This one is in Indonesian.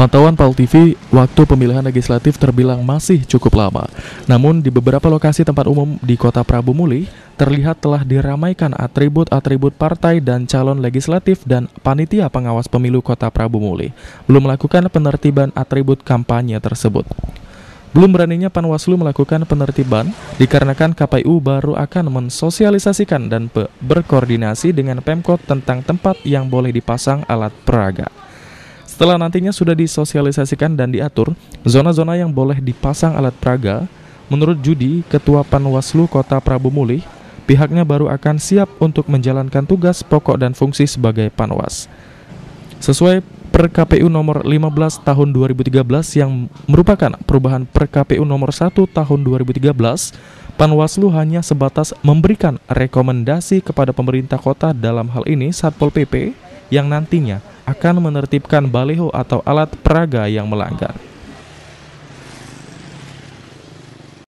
Pantauan PAL TV, waktu pemilihan legislatif terbilang masih cukup lama. Namun di beberapa lokasi tempat umum di Kota Prabu Muli, terlihat telah diramaikan atribut-atribut partai dan calon legislatif dan panitia pengawas pemilu Kota Prabu Muli belum melakukan penertiban atribut kampanye tersebut. Belum beraninya Panwaslu melakukan penertiban dikarenakan KPU baru akan mensosialisasikan dan berkoordinasi dengan Pemkot tentang tempat yang boleh dipasang alat peraga. Setelah nantinya sudah disosialisasikan dan diatur zona-zona yang boleh dipasang alat peraga, menurut Judi, Ketua Panwaslu Kota Prabu Muli, pihaknya baru akan siap untuk menjalankan tugas pokok dan fungsi sebagai Panwas. Sesuai Per KPU nomor 15 tahun 2013 yang merupakan perubahan Per KPU nomor 1 tahun 2013, Panwaslu hanya sebatas memberikan rekomendasi kepada pemerintah kota, dalam hal ini Satpol PP, yang nantinya akan menertibkan baliho atau alat peraga yang melanggar.